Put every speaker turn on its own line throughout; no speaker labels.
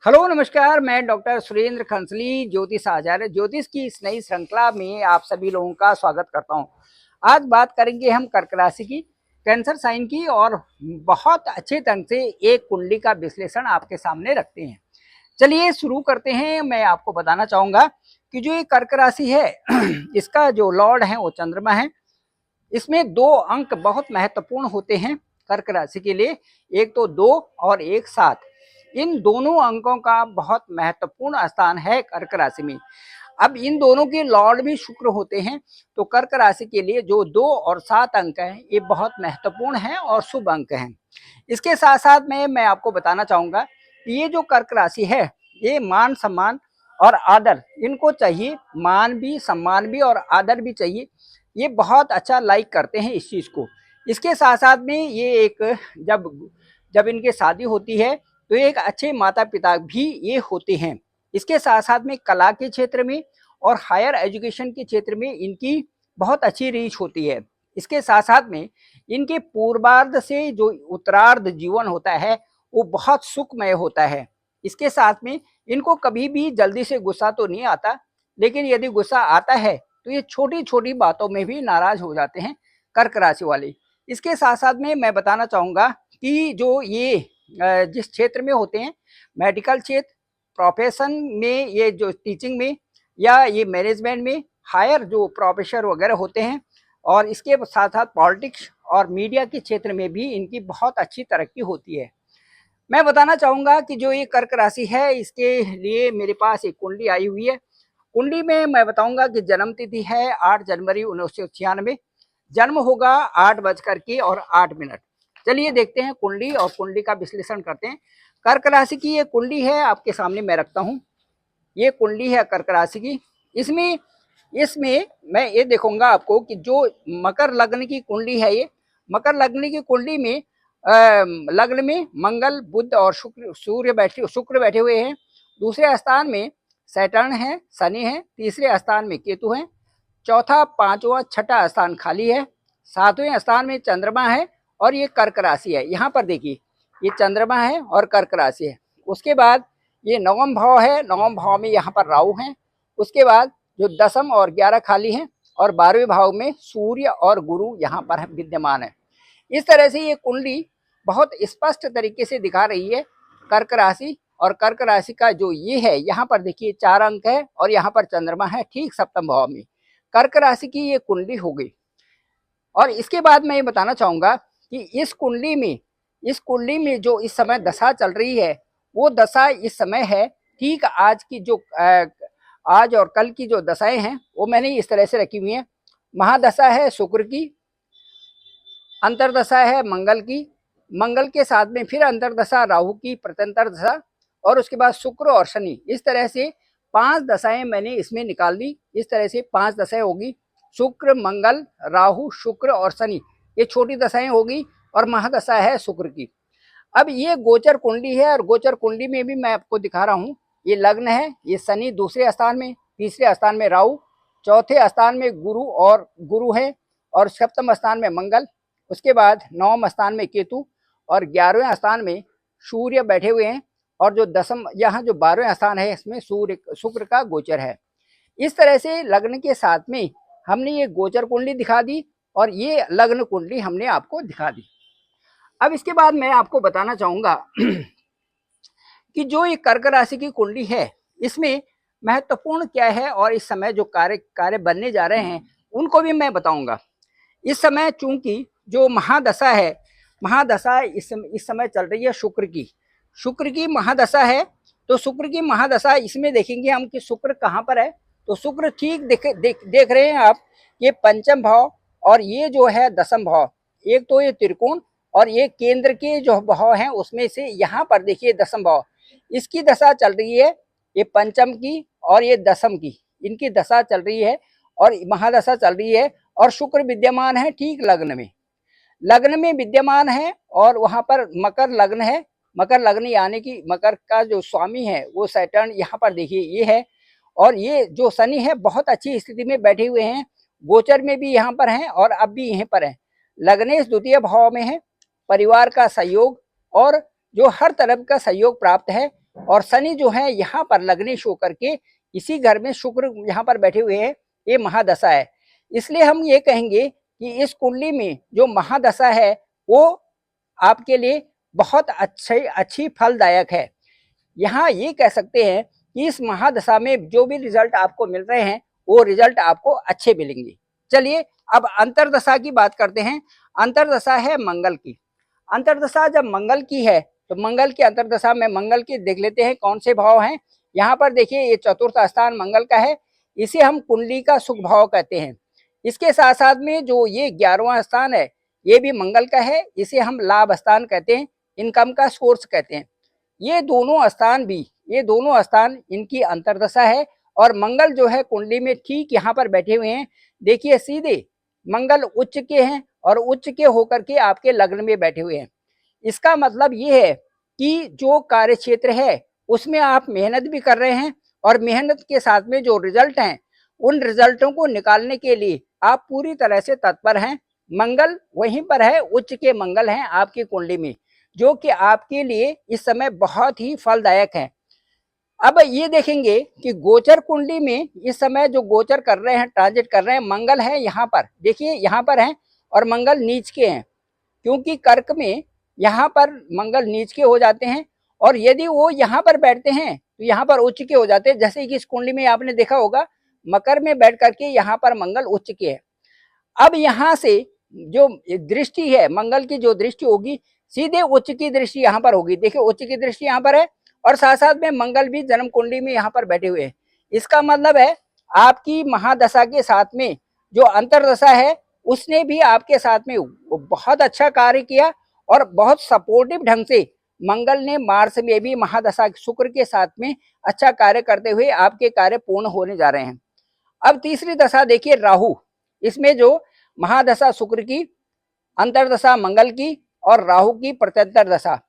Hello नमस्कार। मैं doctor Surendra खंसली ज्योतिष आचार्य ज्योतिष की इस नई श्रृंखला में आप सभी लोगों का स्वागत करता हूं। आज बात करेंगे हम कर्क राशि की, कैंसर साइन की, और बहुत अच्छे ढंग से एक कुंडली का विश्लेषण आपके सामने रखते हैं। चलिए शुरू करते हैं। मैं आपको बताना चाहूंगा कि जो ये कर्क राशि है इसका जो लॉर्ड है वो चंद्रमा है। इसमें दो अंक बहुत महत्वपूर्ण होते हैं कर्क राशि के लिए, एक तो 2 और एक 7। इन दोनों अंकों का बहुत महत्वपूर्ण स्थान है कर्क राशि में। अब इन दोनों के लॉर्ड भी शुक्र होते हैं, तो कर्क राशि के लिए जो 2 और 7 अंक हैं ये बहुत महत्वपूर्ण हैं और शुभ अंक हैं। इसके साथ साथ में मैं आपको बताना चाहूंगा कि ये जो कर्क राशि है ये मान सम्मान और आदर इनको चाहिए। मान भी, सम्मान भी और आदर भी चाहिए। ये बहुत अच्छा लाइक करते हैं इस चीज को। इसके साथ साथ में ये एक जब जब इनके शादी होती है तो एक अच्छे माता पिता भी ये होते हैं। इसके साथ साथ में कला के क्षेत्र में और हायर एजुकेशन के क्षेत्र में इनकी बहुत अच्छी रीच होती है। इसके साथ साथ में इनके पूर्वार्ध से जो उत्तरार्ध जीवन होता है वो बहुत सुखमय होता है। इसके साथ में इनको कभी भी जल्दी से गुस्सा तो नहीं आता, लेकिन यदि गुस्सा आता है तो ये छोटी छोटी बातों में भी नाराज हो जाते हैं कर्क राशि वाले। इसके साथ साथ में मैं बताना चाहूंगा कि जो ये जिस क्षेत्र में होते हैं, मेडिकल क्षेत्र, प्रोफेशन में, ये जो टीचिंग में या ये मैनेजमेंट में हायर जो प्रोफेसर वगैरह होते हैं, और इसके साथ साथ पॉलिटिक्स और मीडिया के क्षेत्र में भी इनकी बहुत अच्छी तरक्की होती है। मैं बताना चाहूंगा कि जो ये कर्क राशि है इसके लिए मेरे पास एक कुंडली आई हुई है। कुंडली में मैं बताऊंगा कि जन्म तिथि है 8 जनवरी 1996। जन्म होगा 8:08। चलिए देखते हैं कुंडली और कुंडली का विश्लेषण करते हैं। कर्क राशि की ये कुंडली है, आपके सामने मैं रखता हूँ। ये कुंडली है कर्क राशि की। इसमें इसमें मैं ये देखूंगा आपको कि जो मकर लग्न की कुंडली है, ये मकर लग्न की कुंडली में लग्न में मंगल, बुध और शुक्र बैठे हुए हैं। दूसरे स्थान में सैटर्न है, शनि है। तीसरे स्थान में केतु है। चौथा, पांचवा, छठा स्थान खाली है। सातवें स्थान में चंद्रमा है और ये कर्क राशि है। यहाँ पर देखिए ये चंद्रमा है और कर्क राशि है। उसके बाद ये नवम भाव है, नवम भाव में यहाँ पर राहु है। उसके बाद जो 10 और 11 खाली हैं और 12वें भाव में सूर्य और गुरु यहाँ पर विद्यमान है। इस तरह से ये कुंडली बहुत स्पष्ट तरीके से दिखा रही है कर्क राशि। और कर्क राशि का जो ये है, यहाँ पर देखिए 4 अंक है और यहाँ पर चंद्रमा है ठीक सप्तम भाव में। कर्क राशि की ये कुंडली हो गई। और इसके बाद मैं ये बताना चाहूंगा कि इस कुंडली में जो इस समय दशा चल रही है वो दशा इस समय है ठीक आज की जो आज और कल की जो दशाएं हैं वो मैंने इस तरह से रखी हुई है। महादशा है शुक्र की, अंतरदशा है मंगल की, मंगल के साथ में फिर अंतरदशा राहु की प्रत्यंतर दशा, और उसके बाद शुक्र और शनि। इस तरह से 5 दशाएं मैंने इसमें निकाल दी। इस तरह से 5 दशाएं होगी, शुक्र, मंगल, राहु, शुक्र और शनि। ये छोटी दशाएं होगी और महादशा है शुक्र की। अब ये गोचर कुंडली है और गोचर कुंडली में भी मैं आपको दिखा रहा हूँ। ये लग्न है, ये शनि दूसरे स्थान में, तीसरे स्थान में राहु, चौथे स्थान में गुरु है और सप्तम स्थान में मंगल। उसके बाद 9वें स्थान में केतु और 11वें स्थान में सूर्य बैठे हुए हैं। और जो दसम यहाँ जो 12वें स्थान है इसमें शुक्र का गोचर है। इस तरह से लग्न के साथ में हमने ये गोचर कुंडली दिखा दी और ये लग्न कुंडली हमने आपको दिखा दी। अब इसके बाद मैं आपको बताना चाहूंगा कि जो ये कर्क राशि की कुंडली है इसमें महत्वपूर्ण क्या है और इस समय जो कार्य बनने जा रहे हैं उनको भी मैं बताऊंगा। इस समय चूंकि जो महादशा है, महादशा इस समय चल रही है शुक्र की महादशा है। तो शुक्र की महादशा इसमें देखेंगे हम कि शुक्र कहाँ पर है। तो शुक्र ठीक देख रहे हैं आप, ये पंचम भाव और ये जो है दसम भाव। एक तो ये त्रिकोण और ये केंद्र के जो भाव हैं उसमें से यहाँ पर देखिए दसम भाव, इसकी दशा चल रही है। ये पंचम की और ये दसम की, इनकी दशा चल रही है और महादशा चल रही है। और शुक्र विद्यमान है ठीक लग्न में विद्यमान है और वहां पर मकर लग्न है। मकर लग्न यानी कि मकर का जो स्वामी है वो सैटर्न यहाँ पर देखिए ये है। और ये जो शनि है बहुत अच्छी स्थिति में बैठे हुए हैं, गोचर में भी यहाँ पर हैं और अब भी यहीं पर हैं। लग्नेश द्वितीय भाव में है, परिवार का सहयोग और जो हर तरफ का सहयोग प्राप्त है। और शनि जो है यहाँ पर लग्नेश होकर के इसी घर में शुक्र यहाँ पर बैठे हुए हैं, ये महादशा है। इसलिए हम ये कहेंगे कि इस कुंडली में जो महादशा है वो आपके लिए बहुत अच्छी फलदायक है। यहाँ ये कह सकते हैं कि इस महादशा में जो भी रिजल्ट आपको मिल रहे हैं वो रिजल्ट आपको अच्छे मिलेंगे। चलिए अब अंतरदशा की बात करते हैं। अंतरदशा है मंगल की। अंतरदशा जब मंगल की है तो मंगल की अंतरदशा में मंगल की देख लेते हैं कौन से भाव हैं। यहाँ पर देखिए ये चतुर्थ स्थान मंगल का है, इसे हम कुंडली का सुख भाव कहते हैं। इसके साथ साथ में जो ये 11वां स्थान है ये भी मंगल का है, इसे हम लाभ स्थान कहते हैं, इनकम का सोर्स कहते हैं। ये दोनों स्थान इनकी अंतरदशा है और मंगल जो है कुंडली में ठीक यहाँ पर बैठे हुए हैं। देखिए सीधे मंगल उच्च के हैं और उच्च के होकर के आपके लग्न में बैठे हुए हैं। इसका मतलब ये है कि जो कार्य क्षेत्र है उसमें आप मेहनत भी कर रहे हैं और मेहनत के साथ में जो रिजल्ट हैं उन रिजल्टों को निकालने के लिए आप पूरी तरह से तत्पर हैं। मंगल वहीं पर है, उच्च के मंगल हैं आपकी कुंडली में, जो कि आपके लिए इस समय बहुत ही फलदायक है। अब ये देखेंगे कि गोचर कुंडली में इस समय जो गोचर कर रहे हैं, ट्रांजिट कर रहे हैं, मंगल है यहाँ पर, देखिए यहाँ पर है और मंगल नीच के हैं, क्योंकि कर्क में यहाँ पर मंगल नीच के हो जाते हैं और यदि वो यहाँ पर बैठते हैं तो यहाँ पर उच्च के हो जाते हैं। जैसे कि इस कुंडली में आपने देखा होगा मकर में बैठ करके यहाँ पर मंगल उच्च के है। अब यहाँ से जो दृष्टि है मंगल की, जो दृष्टि होगी सीधे उच्च की दृष्टि यहाँ पर होगी। देखिए उच्च की दृष्टि यहाँ पर है और साथ साथ में मंगल भी जन्म कुंडली में यहाँ पर बैठे हुए हैं। इसका मतलब है आपकी महादशा के साथ में जो अंतरदशा है उसने भी आपके साथ में बहुत अच्छा कार्य किया और बहुत सपोर्टिव ढंग से मंगल ने मार्च में भी महादशा शुक्र के साथ में अच्छा कार्य करते हुए आपके कार्य पूर्ण होने जा रहे हैं। अब तीसरी दशा देखिए राहु, इसमें जो महादशा शुक्र की, अंतरदशा मंगल की और राहु की प्रत्यंतर दशा।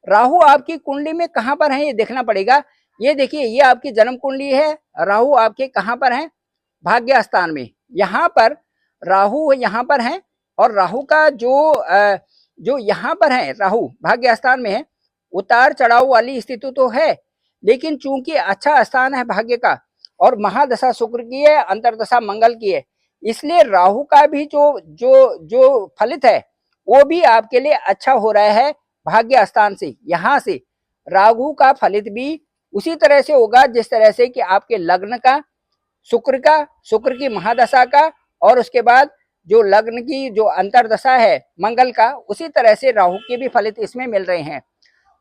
राहु आपकी कुंडली में कहां पर है ये देखना पड़ेगा। ये देखिए ये आपकी जन्म कुंडली है, राहु आपके कहां पर है, भाग्य स्थान में। यहाँ पर राहु यहाँ पर है और राहु का जो यहाँ पर है, राहु भाग्य स्थान में है। उतार चढ़ाव वाली स्थिति तो है, लेकिन चूंकि अच्छा स्थान है भाग्य का और महादशा शुक्र की है, अंतरदशा मंगल की है, इसलिए राहु का भी जो फलित है वो भी आपके लिए अच्छा हो रहा है भाग्य स्थान से। यहाँ से राहु का फलित भी उसी तरह से होगा जिस तरह से कि आपके लग्न का, शुक्र की महादशा का और उसके बाद जो लग्न की जो अंतरदशा है मंगल का, उसी तरह से राहु के भी फलित इसमें मिल रहे हैं।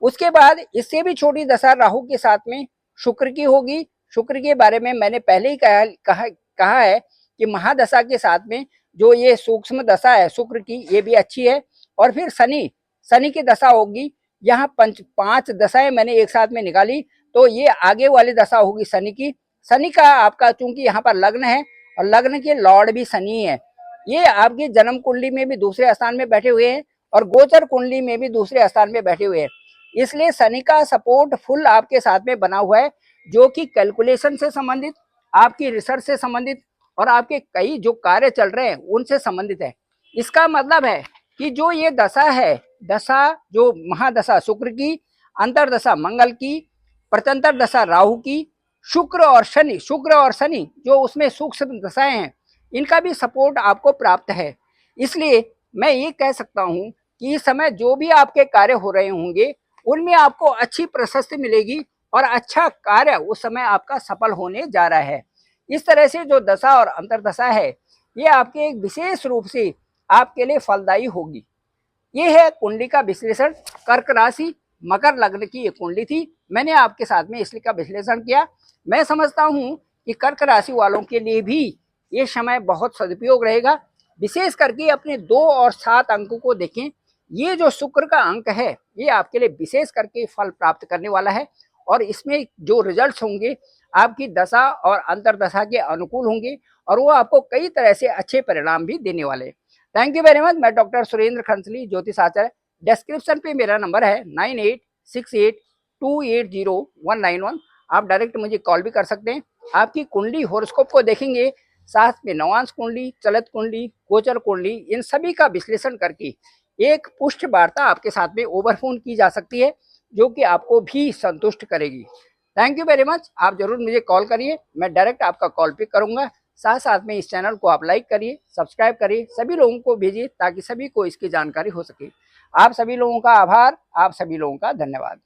उसके बाद इससे भी छोटी दशा राहु के साथ में शुक्र की होगी। शुक्र के बारे में मैंने पहले ही कहा है कि महादशा के साथ में जो ये सूक्ष्म दशा है शुक्र की, ये भी अच्छी है। और फिर शनि की दशा होगी। यहाँ 5 दशाएं मैंने एक साथ में निकाली, तो ये आगे वाली दशा होगी शनि की। शनि का आपका चूंकि यहाँ पर लग्न है और लग्न के लॉर्ड भी शनि है, ये आपकी जन्म कुंडली में भी दूसरे स्थान में बैठे हुए हैं और गोचर कुंडली में भी दूसरे स्थान में बैठे हुए हैं। इसलिए शनि का सपोर्ट फुल आपके साथ में बना हुआ है, जो कि कैलकुलेशन से संबंधित, आपकी रिसर्च से संबंधित और आपके कई जो कार्य चल रहे हैं उनसे संबंधित है। इसका मतलब है कि जो ये दशा है, दशा जो महादशा शुक्र की, अंतरदशा मंगल की, प्रत्यंतर दशा राहु की, शुक्र और शनि जो उसमें सूक्ष्म दशाएं हैं, इनका भी सपोर्ट आपको प्राप्त है। इसलिए मैं ये कह सकता हूं कि इस समय जो भी आपके कार्य हो रहे होंगे उनमें आपको अच्छी प्रशस्ति मिलेगी और अच्छा कार्य उस समय आपका सफल होने जा रहा है। इस तरह से जो दशा और अंतरदशा है ये आपके एक विशेष रूप से आपके लिए फलदायी होगी। ये है कुंडली का विश्लेषण। कर्क राशि मकर लग्न की ये कुंडली थी, मैंने आपके साथ में इसलिए का विश्लेषण किया। मैं समझता हूँ कि कर्क राशि वालों के लिए भी ये समय बहुत सदुपयोग रहेगा। विशेष करके अपने 2 और 7 अंकों को देखें। ये जो शुक्र का अंक है ये आपके लिए विशेष करके फल प्राप्त करने वाला है और इसमें जो रिजल्ट्स होंगे आपकी दशा और अंतरदशा के अनुकूल होंगे और वो आपको कई तरह से अच्छे परिणाम भी देने वाले हैं। Thank you very much. मैं डॉक्टर सुरेंद्र खंसली, ज्योतिष आचार्य। डिस्क्रिप्शन पे मेरा नंबर है 9868280191। आप डायरेक्ट मुझे कॉल भी कर सकते हैं। आपकी कुंडली हॉरोस्कोप को देखेंगे, साथ में नवांश कुंडली, चलत कुंडली, गोचर कुंडली, इन सभी का विश्लेषण करके एक पुष्ट वार्ता आपके साथ में ओवर फोन की जा सकती है। जो कि आपको भी संतुष्ट करेगी। Thank you very much. आप जरूर मुझे कॉल करिए, मैं डायरेक्ट आपका कॉल पिक करूंगा। साथ साथ में इस चैनल को आप लाइक करिए, सब्सक्राइब करिए, सभी लोगों को भेजिए ताकि सभी को इसकी जानकारी हो सके। आप सभी लोगों का आभार, आप सभी लोगों का धन्यवाद।